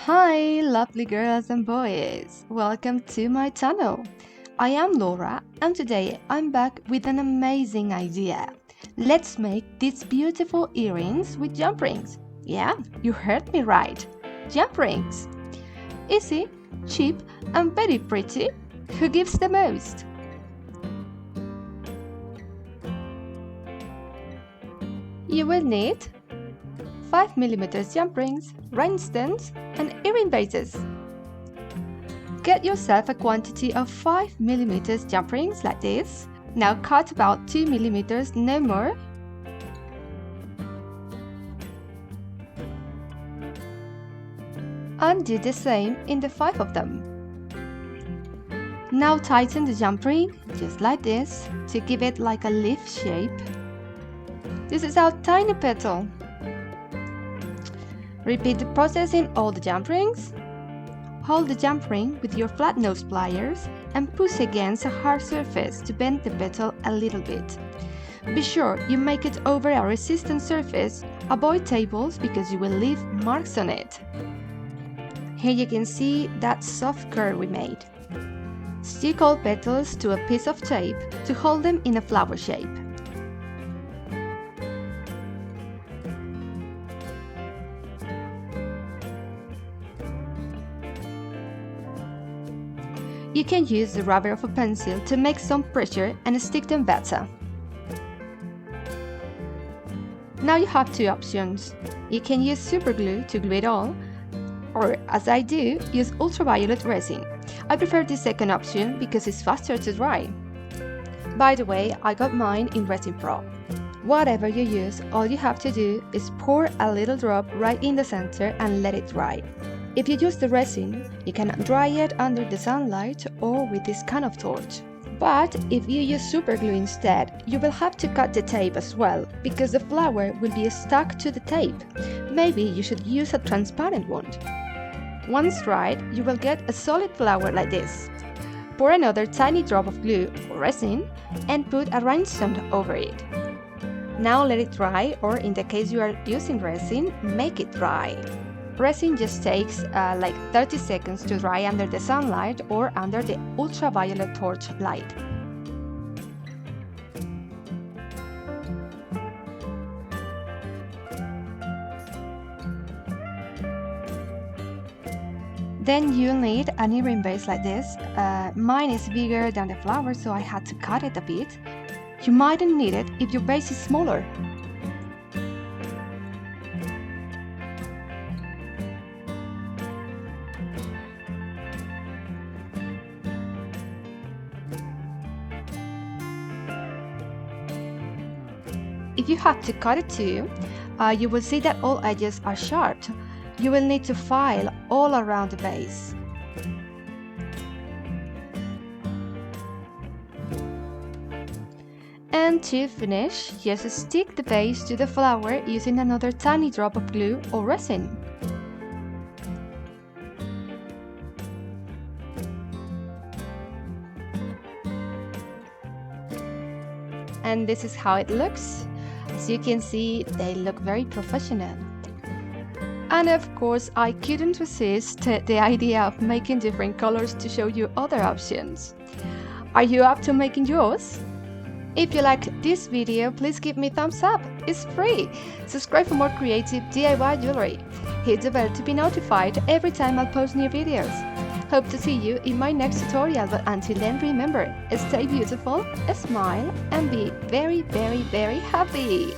Hi, lovely girls and boys! Welcome to my channel. I am Laura, and today I'm back with an amazing idea. Let's make these beautiful earrings with jump rings. Yeah, you heard me right. Jump rings. Easy, cheap, and very pretty. Who gives the most? You will need 5mm jump rings, rhinestones, and earring bases. Get yourself a quantity of 5mm jump rings like this. Now cut about 2mm, no more. And do the same in the 5 of them. Now tighten the jump ring, just like this, to give it like a leaf shape. This is our tiny petal. Repeat the process in all the jump rings. Hold the jump ring with your flat nose pliers and push against a hard surface to bend the petal a little bit. Be sure you make it over a resistant surface. Avoid tables because you will leave marks on it. Here you can see that soft curve we made. Stick all petals to a piece of tape to hold them in a flower shape. You can use the rubber of a pencil to make some pressure and stick them better. Now you have two options. You can use super glue to glue it all, or as I do, use ultraviolet resin. I prefer the second option because it's faster to dry. By the way, I got mine in Resin Pro. Whatever you use, all you have to do is pour a little drop right in the center and let it dry. If you use the resin, you can dry it under the sunlight or with this kind of torch. But if you use super glue instead, you will have to cut the tape as well, because the flower will be stuck to the tape. Maybe you should use a transparent one. Once dried, you will get a solid flower like this. Pour another tiny drop of glue or resin and put a rhinestone over it. Now let it dry, or in the case you are using resin, make it dry. Resin just takes like 30 seconds to dry under the sunlight or under the ultraviolet torch light. Then you'll need an earring base like this. Mine is bigger than the flower, so I had to cut it a bit. You mightn't need it if your base is smaller. If you have to cut it too, you will see that all edges are sharp. You will need to file all around the base. And to finish, just stick the base to the flower using another tiny drop of glue or resin. And this is how it looks. As you can see, they look very professional. And of course, I couldn't resist the idea of making different colors to show you other options. Are you up to making yours? If you liked this video, please give me a thumbs up. It's free. Subscribe for more creative DIY jewelry. Hit the bell to be notified every time I post new videos. Hope to see you in my next tutorial, but until then, remember, stay beautiful, smile, and be very, very, very happy!